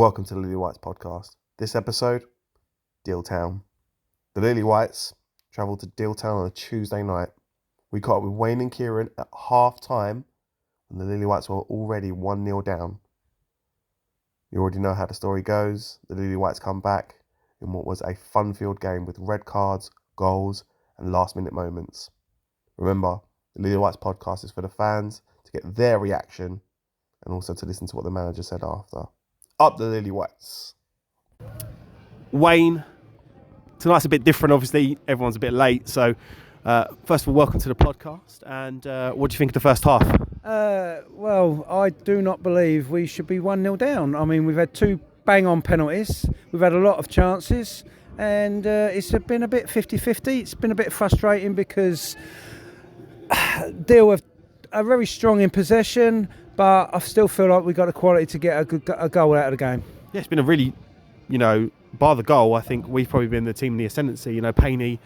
Welcome to the Lilywhites podcast. This episode, Deal Town. The Lilywhites travelled to Deal Town on a Tuesday night. We caught up with Wayne and Kieran at half time when the Lilywhites were already 1-0 down. You already know how the story goes. The Lilywhites come back in what was a fun-filled game with red cards, goals and last-minute moments. Remember, the Lilywhites podcast is for the fans to get their reaction and also to listen to what the manager said after. Up the Lilywhites. Wayne, tonight's a bit different, obviously. Everyone's a bit late. So, first of all, welcome to the podcast. And what do you think of the first half? Well, I do not believe we should be 1-0 down. I mean, we've had two bang-on penalties. We've had a lot of chances. And it's been a bit 50-50. It's been a bit frustrating because Deal are very strong in possession, but I still feel like we've got the quality to get a goal out of the game. Yeah, it's been a really, bar the goal, I think we've probably been the team in the ascendancy. Payne,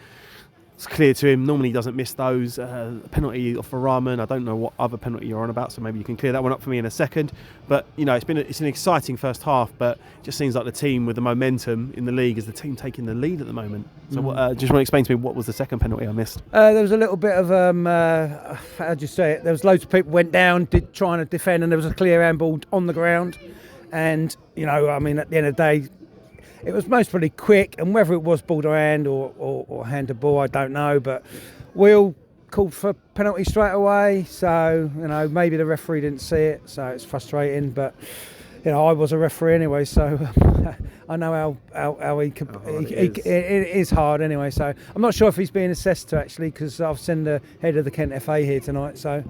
it's clear to him. Normally he doesn't miss those. Penalty for Rahman. I don't know what other penalty you're on about, so maybe you can clear that one up for me in a second. But, it's an exciting first half, but it just seems like the team with the momentum in the league is the team taking the lead at the moment. So just want to explain to me what was the second penalty I missed? There was a little bit of, how do you say it? There was loads of people went down trying to defend, and there was a clear handball on the ground. And, at the end of the day, it was mostly quick, and whether it was ball to hand or hand to ball, I don't know. But Will called for a penalty straight away, so maybe the referee didn't see it, so it's frustrating. But I was a referee anyway, so I know how he could. It is hard anyway. So I'm not sure if he's being assessed to actually, because I've seen the head of the Kent FA here tonight. So.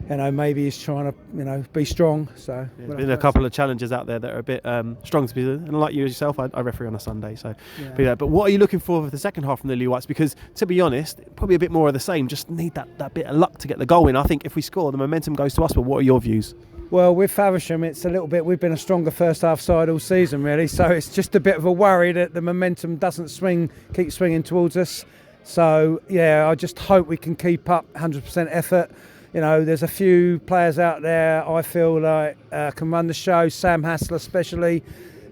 Maybe he's trying to, be strong. So there's been a couple of challenges out there that are a bit strong to be, and like you yourself, I referee on a Sunday. So, yeah. But what are you looking for the second half from the Lilywhites? Because to be honest, probably a bit more of the same. Just need that bit of luck to get the goal in. I think if we score, the momentum goes to us. But what are your views? Well, with Faversham, it's a little bit. We've been a stronger first half side all season, really. So it's just a bit of a worry that the momentum doesn't keep swinging towards us. So I just hope we can keep up 100% effort. There's a few players out there I feel like can run the show. Sam Hassler especially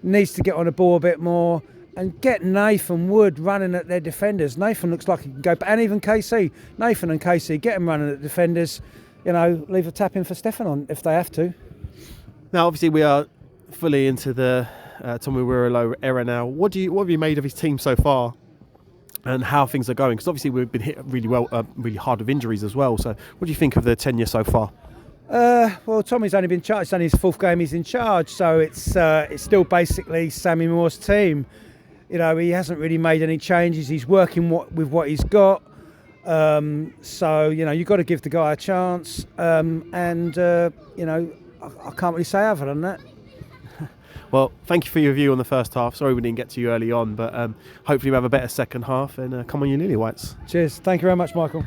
needs to get on the ball a bit more and get Nathan Wood running at their defenders. Nathan looks like he can go, and even KC. Nathan and KC, get them running at defenders. Leave a tap in for Stefan on if they have to. Now, obviously, we are fully into the Tommy Wirilo era now. What have you made of his team so far? And how things are going, because obviously we've been hit really hard with injuries as well. So, what do you think of the tenure so far? Well, Tommy's only been charged. It's only his fourth game he's in charge, so it's still basically Sammy Moore's team. He hasn't really made any changes. He's working with what he's got. So you've got to give the guy a chance. I can't really say other than that. Well, thank you for your view on the first half. Sorry we didn't get to you early on, but hopefully we have a better second half, and come on you Lilywhites. Cheers. Thank you very much, Michael.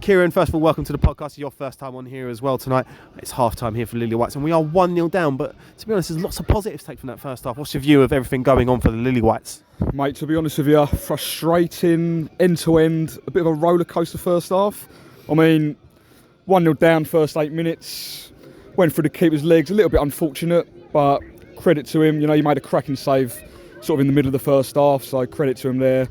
Kieran, first of all, welcome to the podcast. It's your first time on here as well tonight. It's half time here for Lilywhites, and we are 1-0 down, but to be honest, there's lots of positives to take from that first half. What's your view of everything going on for the Lilywhites? Mate, to be honest with you, frustrating end to end, a bit of a roller coaster first half. 1-0 down first 8 minutes, went through the keeper's legs, a little bit unfortunate, but credit to him, he made a cracking save sort of in the middle of the first half, so credit to him there.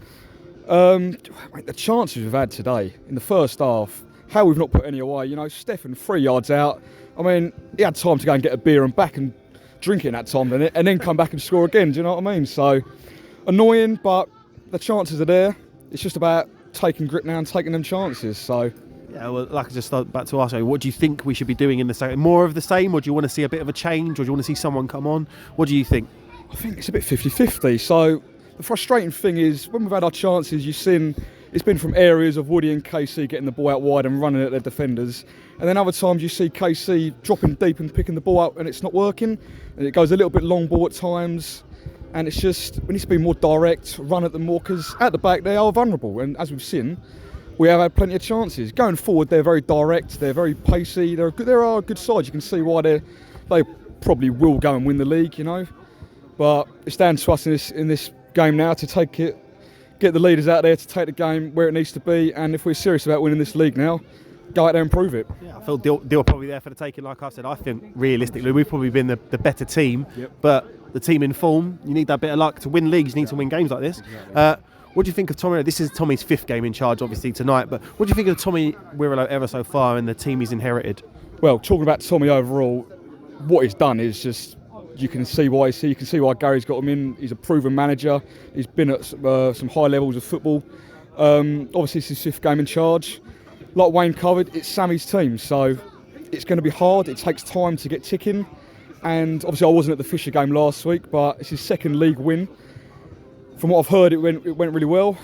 The chances we've had today in the first half, how we've not put any away. Stefan 3 yards out. He had time to go and get a beer and back and drink it in that time, and then come back and score again. Do you know what I mean? So annoying, but the chances are there. It's just about taking grip now and taking them chances. So. Yeah, well, like I just started back to ask you, what do you think we should be doing in the second? More of the same, or do you want to see a bit of a change, or do you want to see someone come on? What do you think? I think it's a bit 50-50. So the frustrating thing is, when we've had our chances, you've seen it's been from areas of Woody and KC getting the ball out wide and running at their defenders. And then other times you see KC dropping deep and picking the ball up and it's not working. And it goes a little bit long ball at times. And it's just, we need to be more direct, run at them more, because at the back they are vulnerable. And as we've seen, we have had plenty of chances. Going forward, they're very direct, they're very pacey, there are good sides. You can see why they probably will go and win the league, But it's down to us in this game now to take it, get the leaders out there to take the game where it needs to be. And if we're serious about winning this league now, go out there and prove it. Yeah, I feel Deal probably there for the taking. Like I said, I think realistically we've probably been the better team. Yep. But the team in form, you need that bit of luck to win leagues. You need to win games like this. Exactly. What do you think of Tommy? This is Tommy's 5th game in charge, obviously, tonight. But what do you think of Tommy Wirilo ever so far and the team he's inherited? Well, talking about Tommy overall, what he's done is just, you can see why Gary's got him in. He's a proven manager. He's been at some high levels of football. Obviously, it's his 5th game in charge. Like Wayne covered, it's Sammy's team, so it's going to be hard. It takes time to get ticking. And obviously, I wasn't at the Fisher game last week, but it's his 2nd league win. From what I've heard, it went really well.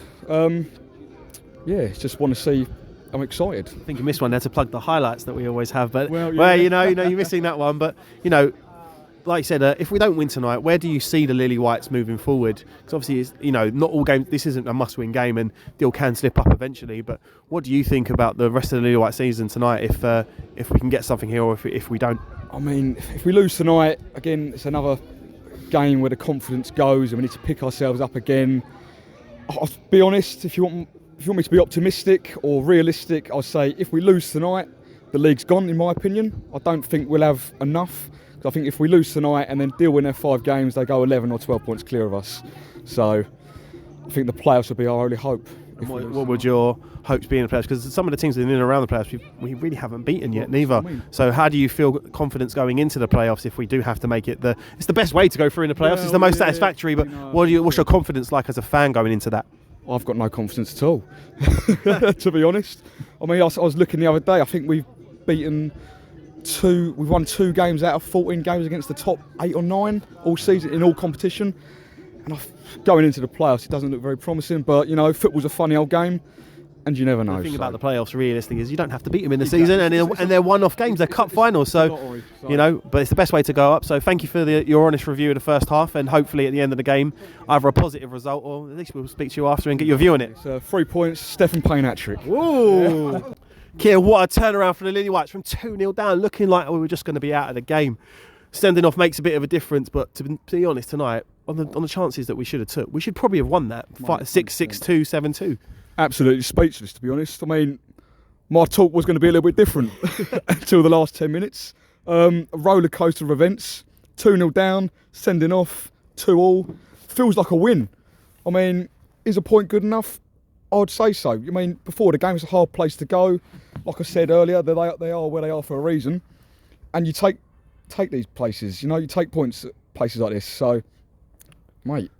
Just want to see. I'm excited. I think you missed one there to plug the highlights that we always have, but yeah. you're missing that one. But like you said, if we don't win tonight, where do you see the Lilywhites moving forward? Because obviously, it's, not all games. This isn't a must-win game, and Deal can slip up eventually. But what do you think about the rest of the Lilywhite season tonight? If we can get something here, or if we don't? I mean, if we lose tonight, again, it's another game where the confidence goes, and we need to pick ourselves up again. I'll be honest. If you want me to be optimistic or realistic, I'll say if we lose tonight, the league's gone. In my opinion, I don't think we'll have enough. I think if we lose tonight and then Deal win their 5 games, they go 11 or 12 points clear of us. So I think the playoffs will be our only hope. What would your hopes be in the playoffs? Because some of the teams in and around the playoffs we really haven't beaten yet, neither. So how do you feel confidence going into the playoffs if we do have to make it? It's the best way to go through in the playoffs. It's the most satisfactory. But what's your confidence like as a fan going into that? I've got no confidence at all, to be honest. I mean, I was looking the other day. I think we've won 2 games out of 14 games against the top 8 or 9 all season in all competition. And going into the playoffs, it doesn't look very promising. But football's a funny old game, and you never know. The thing about the playoffs, realistically, is you don't have to beat them in the season, and they're one-off games, they're cup finals. So but it's the best way to go up. So thank you for your honest review of the first half, and hopefully at the end of the game, either a positive result or at least we'll speak to you after and get your view on it. It's 3 points, Stephen Payne hat-trick. Ooh. Kia, what a turnaround for the Lilywhites from 2-0 down, looking like we were just going to be out of the game. Sending off makes a bit of a difference, but to be honest, tonight, on the chances that we should have took, we should probably have won that 6-6-2, 7-2. Absolutely speechless, to be honest. I mean, my talk was going to be a little bit different until the last 10 minutes. A roller coaster of events, 2-0 down, sending off, 2-2. Feels like a win. I mean, is a point good enough? I'd say so. I mean, before the game, it's a hard place to go. Like I said earlier, they are where they are for a reason. And you take these places, you take points at places like this. So, mate,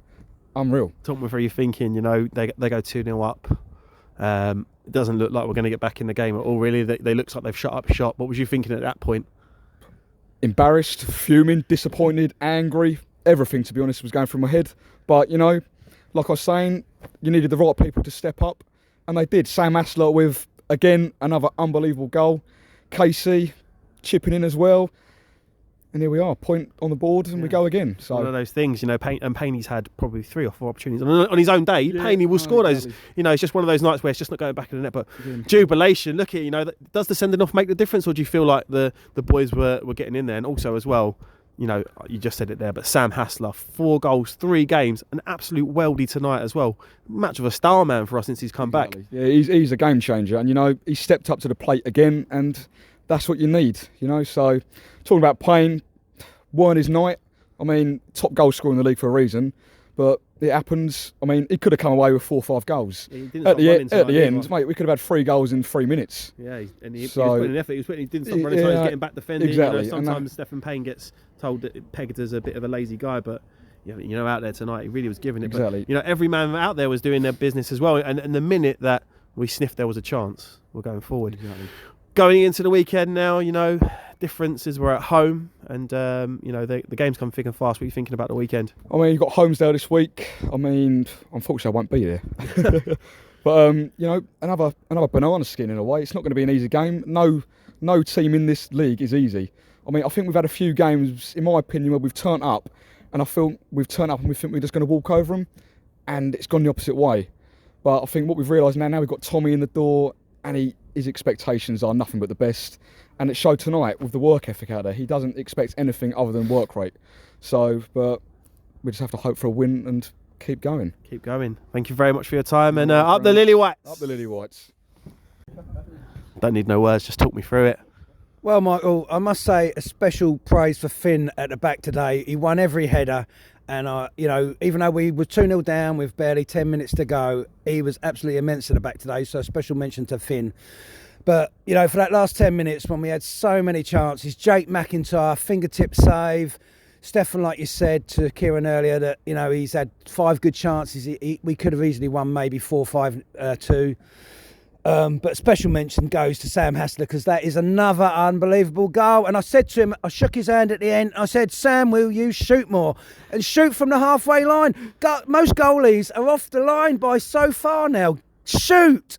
unreal. Talk me through your thinking, they go 2-0 up. It doesn't look like we're going to get back in the game at all, really. They looks like they've shut up shop. What was you thinking at that point? Embarrassed, fuming, disappointed, angry. Everything, to be honest, was going through my head. But, like I was saying, you needed the right people to step up, and they did. Sam Hassler with, again, another unbelievable goal. KC chipping in as well. And here we are, point on the board, and we go again. So one of those things, Payne's had probably 3 or 4 opportunities on his own day. Payne will score those. It's just one of those nights where it's just not going back in the net. But jubilation, look at does the sending off make the difference, or do you feel like the boys were getting in there? And also as well, you just said it there, but Sam Hassler, 4 goals, 3 games, an absolute weldy tonight as well. Match of a star man for us since he's come back. Yeah, he's a game changer, and he stepped up to the plate again, and that's what you need, So talking about Payne, weren't his night. I mean, top goal scorer in the league for a reason, but it happens. I mean, he could have come away with 4 or 5 goals. Yeah, at the end, mate, we could have had 3 goals in 3 minutes. Yeah, he was putting an effort. He didn't stop running, so he was getting back defending. Exactly. Sometimes Stephen Payne gets told that pegged as a bit of a lazy guy, but out there tonight, he really was giving it. Exactly. But, every man out there was doing their business as well. And the minute that we sniffed there was a chance, we're going forward. Exactly. Going into the weekend now, differences were at home, and the games come thick and fast. What are you thinking about the weekend? I mean, you've got Holmesdale this week. I mean, unfortunately, I won't be there. But another banana skin in a way. It's not going to be an easy game. No team in this league is easy. I mean, I think we've had a few games, in my opinion, where we've turned up, and I feel we've turned up and we think we're just going to walk over them, and it's gone the opposite way. But I think what we've realised now we've got Tommy in the door, and his expectations are nothing but the best. And it showed tonight with the work ethic out there. He doesn't expect anything other than work rate. So, but we just have to hope for a win and keep going. Keep going. Thank you very much for your time. And up the Lilywhites. Up the Lilywhites. Don't need no words, just talk me through it. Well, Michael, I must say a special praise for Finn at the back today. He won every header, and even though we were 2-0 down with barely 10 minutes to go, he was absolutely immense at the back today. So a special mention to Finn. But for that last 10 minutes when we had so many chances, Jake McIntyre fingertip save. Stefan, like you said to Kieran earlier, that he's had 5 good chances. We could have easily won maybe 4-5-2. But special mention goes to Sam Hassler, because that is another unbelievable goal. And I said to him, I shook his hand at the end. I said, Sam, will you shoot more and shoot from the halfway line? Most goalies are off the line by so far now. Shoot,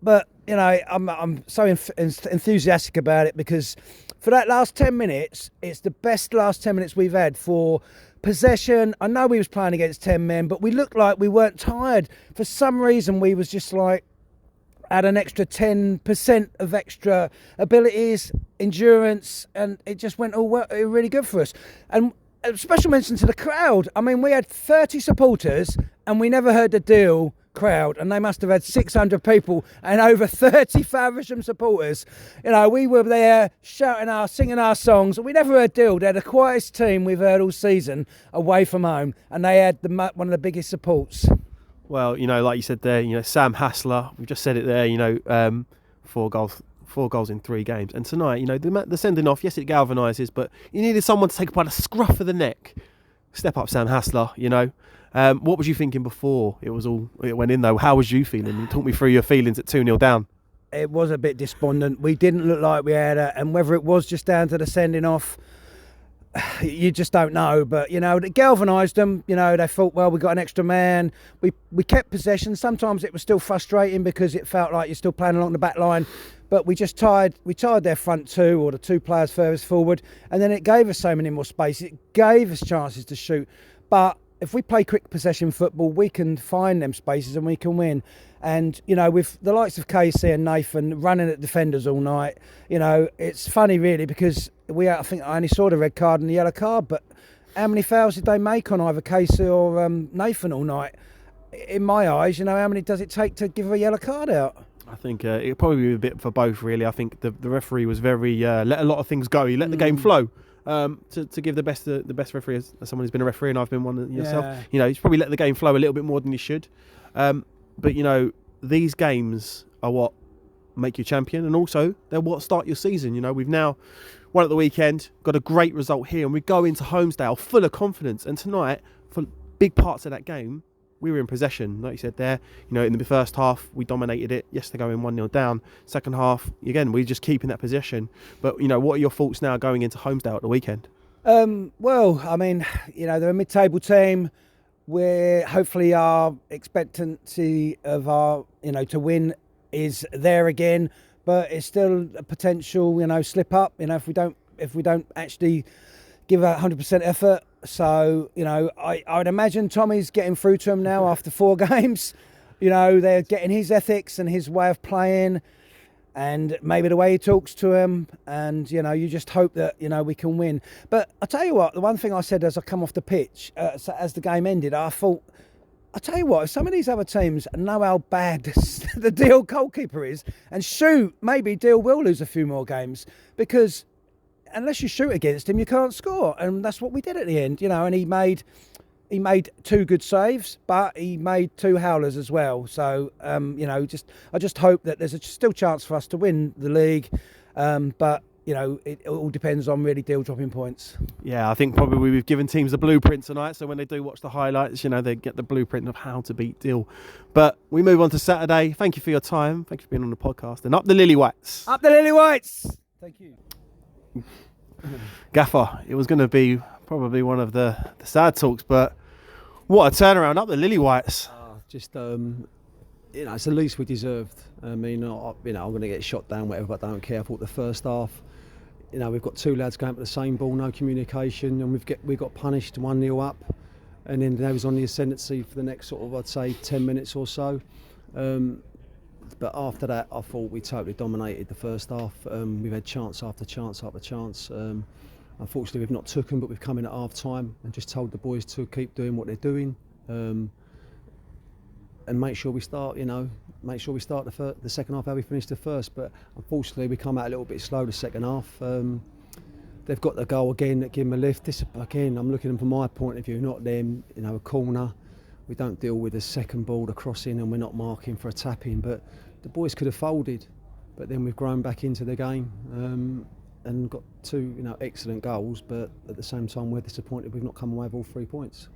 But I'm so enthusiastic about it, because for that last 10 minutes, it's the best last 10 minutes we've had for possession. I know we was playing against 10 men, but we looked like we weren't tired. For some reason, we was just like, add an extra 10% of extra abilities, endurance, and it just went all really good for us. And a special mention to the crowd. I mean, we had 30 supporters and we never heard the Deal crowd, and they must have had 600 people and over 30 Faversham supporters. We were there shouting singing our songs, and we never heard Deal. They're the quietest team we've heard all season away from home, and they had one of the biggest supports. Well, like you said there, Sam Hassler, we've just said it there, 4 goals in 3 games. And tonight, the sending off, yes, it galvanises, but you needed someone to take by the scruff of the neck. Step up, Sam Hassler, What was you thinking before it went in, though? How was you feeling? Talk me through your feelings at 2-0 down. It was a bit despondent. We didn't look like we had and whether it was just down to the sending off, you just don't know. But it galvanised them. They thought, well, we got an extra man. We kept possession. Sometimes it was still frustrating because it felt like you're still playing along the back line, but we tied their front 2, or the 2 players furthest forward, and then it gave us so many more space. It gave us chances to shoot. But if we play quick possession football, we can find them spaces and we can win. And with the likes of KC and Nathan running at defenders all night, it's funny really, because I think I only saw the red card and the yellow card, but how many fouls did they make on either KC or Nathan all night? In my eyes, how many does it take to give a yellow card out? I think it'll probably be a bit for both, really. I think the referee was very let a lot of things go. He let the game flow. To give the best referee, as someone who's been a referee and I've been one yourself, he's probably let the game flow a little bit more than he should. But these games are what make you champion, and also they're what start your season. We've now won at the weekend, got a great result here, and we go into Homesdale full of confidence. And tonight, for big parts of that game, we were in possession, like you said there. In the first half, we dominated it. Yes, they're going 1-0 down. Second half, again, we're just keeping that possession. But, what are your thoughts now going into Homesdale at the weekend? Well, I mean, they're a mid-table team. We're hopefully our expectancy of our, to win is there again. But it's still a potential, slip up. If we don't actually give a 100% effort. So, I would imagine Tommy's getting through to him now after 4 games. They're getting his ethics and his way of playing, and maybe the way he talks to him. And, you just hope that, we can win. But I tell you what, the one thing I said as I come off the pitch, as the game ended, I thought, I tell you what, if some of these other teams know how bad the Deal goalkeeper is and shoot, maybe Deal will lose a few more games, because unless you shoot against him, you can't score. And that's what we did at the end, and he made 2 good saves, but he made 2 howlers as well. So, I just hope that there's still chance for us to win the league. But, it all depends on really Deal dropping points. Yeah, I think probably we've given teams the blueprint tonight. So when they do watch the highlights, they get the blueprint of how to beat Deal. But we move on to Saturday. Thank you for your time. Thank you for being on the podcast. And up the Lilywhites. Up the Lilywhites! Thank you. Gaffer, it was going to be probably one of the sad talks, but what a turnaround up the Lilywhites. It's the least we deserved. I mean, I'm going to get shot down, whatever, but I don't care. I thought the first half, we've got 2 lads going for the same ball, no communication, and we got punished 1-0 up, and then they was on the ascendancy for the next sort of, I'd say, 10 minutes or so. But after that, I thought we totally dominated the first half. We've had chance after chance after chance. Unfortunately, we've not took them, but we've come in at half time and just told the boys to keep doing what they're doing. and make sure we start, the second half how we finished the first. But unfortunately, we come out a little bit slow the second half. They've got the goal again that give them a lift. This again, I'm looking at them from my point of view, not them. A corner. We don't deal with the second ball, the crossing, and we're not marking for a tap-in. But the boys could have folded, but then we've grown back into the game and got two, excellent goals. But at the same time, we're disappointed we've not come away with all 3 points.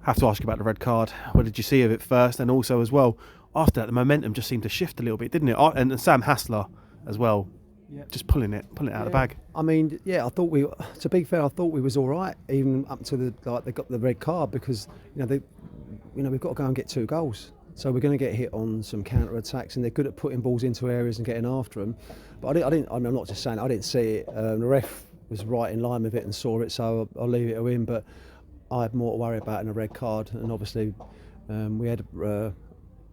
Have to ask you about the red card. What did you see of it first, and also as well after that, the momentum just seemed to shift a little bit, didn't it? And Sam Hassler as well, just pulling it out of the bag. I mean, I thought to be fair, I thought we was all right even up to they got the red card because we've got to go and get 2 goals. So we're going to get hit on some counter attacks, and they're good at putting balls into areas and getting after them. But I'm not just saying I didn't see it. The ref was right in line with it and saw it, so I'll leave it to him. But I had more to worry about in a red card, and obviously we had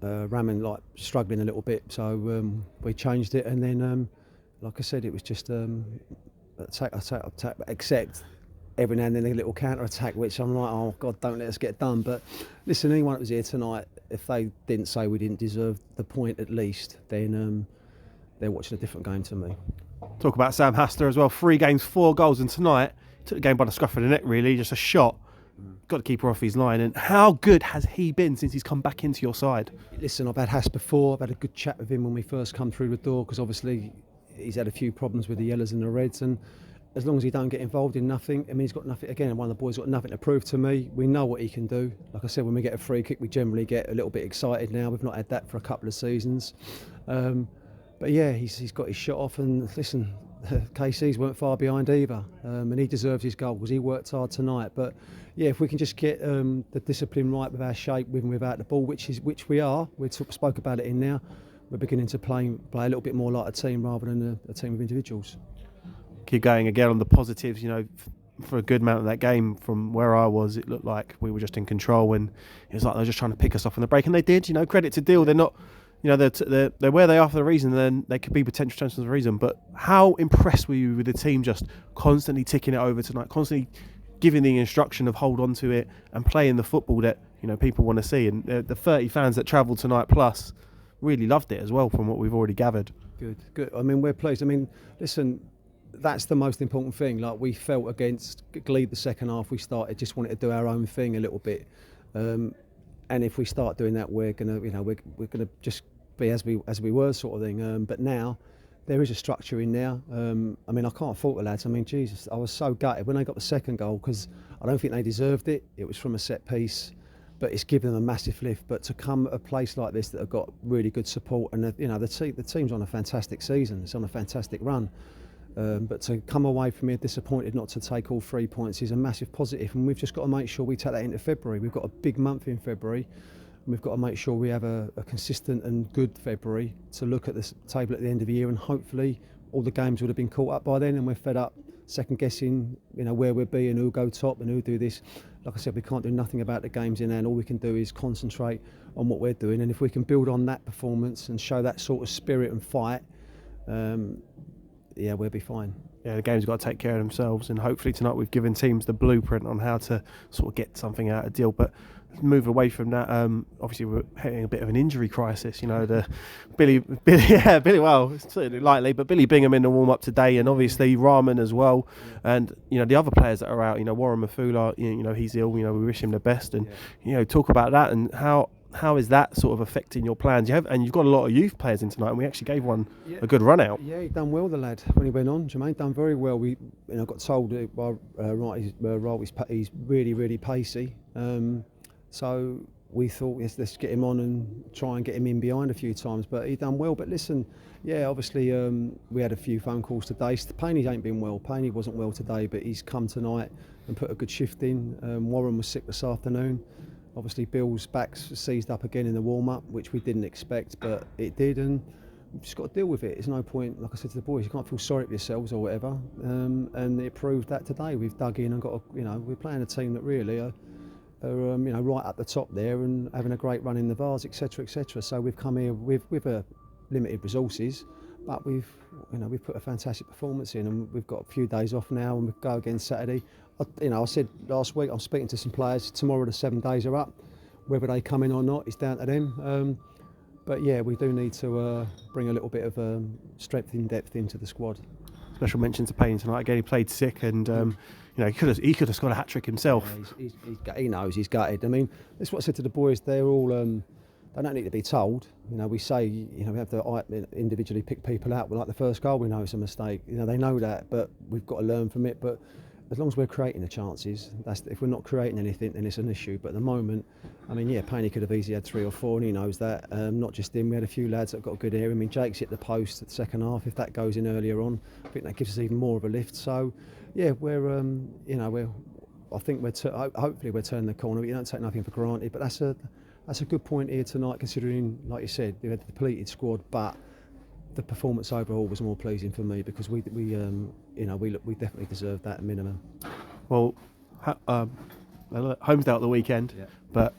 Raman struggling a little bit, so we changed it, and then like I said, it was just attack, except every now and then a little counter attack, which I'm like, oh God, don't let us get done. But listen, anyone that was here tonight, if they didn't say we didn't deserve the point at least, then they're watching a different game to me. Talk about Sam Hassler as well. 3 games, 4 goals, and tonight took the game by the scruff of the neck. Really, just a shot. Got to keep her off his line. And how good has he been since he's come back into your side? Listen, I've had Hass before. I've had a good chat with him when we first come through the door, because obviously he's had a few problems with the yellows and the reds, and as long as he don't get involved in nothing, I mean, he's got nothing. Again, one of the boys got nothing to prove to me. We know what he can do. Like I said, when we get a free kick, we generally get a little bit excited now. We've not had that for a couple of seasons. But yeah, he's got his shot off, and listen, KC's weren't far behind either, and he deserves his goal because he worked hard tonight. But yeah, if we can just get the discipline right with our shape, with and without the ball, which we are, we spoke about it in now, we're beginning to play a little bit more like a team rather than a team of individuals. Keep going again on the positives. For a good amount of that game, from where I was, it looked like we were just in control, and it was like they were just trying to pick us off on the break, and they did. Credit to Deal. They're not. They're where they are for a reason, then they could be potential chances for a reason. But how impressed were you with the team just constantly ticking it over tonight, constantly giving the instruction of hold on to it and playing the football that people want to see? And the 30 fans that travelled tonight plus really loved it as well, from what we've already gathered. Good. I mean, we're pleased. I mean, listen, that's the most important thing. Like, we felt against Glebe the second half, we just wanted to do our own thing a little bit. And if we start doing that, we're gonna just be as we were, sort of thing. But now there is a structure in there. I mean, I can't fault the lads. I mean, Jesus, I was so gutted when they got the second goal, because I don't think they deserved it. It was from a set piece, but it's given them a massive lift. But to come at a place like this that have got really good support, and the team's on a fantastic season. It's on a fantastic run. But to come away from here disappointed not to take all 3 points is a massive positive, and we've just got to make sure we take that into February. We've got a big month in February, and we've got to make sure we have a consistent and good February to look at the table at the end of the year, and hopefully all the games would have been caught up by then, and we're fed up second guessing where we'll be and who'll go top and who'll do this. Like I said, we can't do nothing about the games in hand. All we can do is concentrate on what we're doing, and if we can build on that performance and show that sort of spirit and fight, we'll be fine. Yeah, the game's got to take care of themselves, and hopefully tonight we've given teams the blueprint on how to sort of get something out of Deal. But move away from that. Obviously, we're hitting a bit of an injury crisis. The Billy. Well, it's certainly lightly, but Billy Bingham in the warm up today, and obviously Rahman as well, and the other players that are out. Warren Mafula, he's ill. We wish him the best, and talk about that and how is that sort of affecting your plans? You've got a lot of youth players in tonight, and we actually gave one a good run out. Yeah, he done well, the lad, when he went on. Jermaine done very well. We got told by he's really, really pacey. So we thought, let's get him on and try and get him in behind a few times. But he done well. But listen, obviously we had a few phone calls today. Paney ain't been well. Paney wasn't well today, but he's come tonight and put a good shift in. Warren was sick this afternoon. Obviously, Bill's back's seized up again in the warm-up, which we didn't expect, but it did, and we've just got to deal with it. There's no point, like I said to the boys, you can't feel sorry for yourselves or whatever, and it proved that today. We've dug in and got, we're playing a team that really are right at the top there and having a great run in the Vars, etc., etc. So we've come here with limited resources, but we've put a fantastic performance in, and we've got a few days off now, and we go again Saturday. I said last week, I'm speaking to some players. Tomorrow the 7 days are up. whether they come in or not is down to them. But yeah, we do need to bring a little bit of strength in depth into the squad. Special mention to Payne tonight. Again, he played sick, and he could have scored a hat trick himself. Yeah, he knows he's gutted. I mean, that's what I said to the boys. They're all they don't need to be told. We say we have to individually pick people out. Like the first goal, we know it's a mistake. They know that, but we've got to learn from it. But as long as we're creating the chances, if we're not creating anything, then it's an issue. But at the moment, Payne could have easily had 3 or 4, and he knows that. Not just him, we had a few lads that got a good area. Jake's hit the post at the second half. If that goes in earlier on, I think that gives us even more of a lift. So, yeah, I think hopefully we're turning the corner. But you don't take nothing for granted. But that's a good point here tonight, considering, like you said, we had a depleted squad, but the performance overall was more pleasing for me because we definitely deserved that minimum. Well, home's out the weekend, but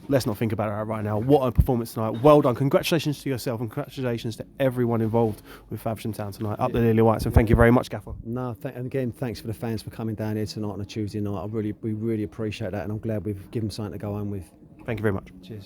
let's not think about it right now. What a performance tonight. Well done. Congratulations to yourself and congratulations to everyone involved with Faversham Town tonight. Up the Lilywhites, and thank you very much, Gaffer. No, and again, thanks for the fans for coming down here tonight on a Tuesday night. We really appreciate that, and I'm glad we've given something to go home with. Thank you very much. Cheers.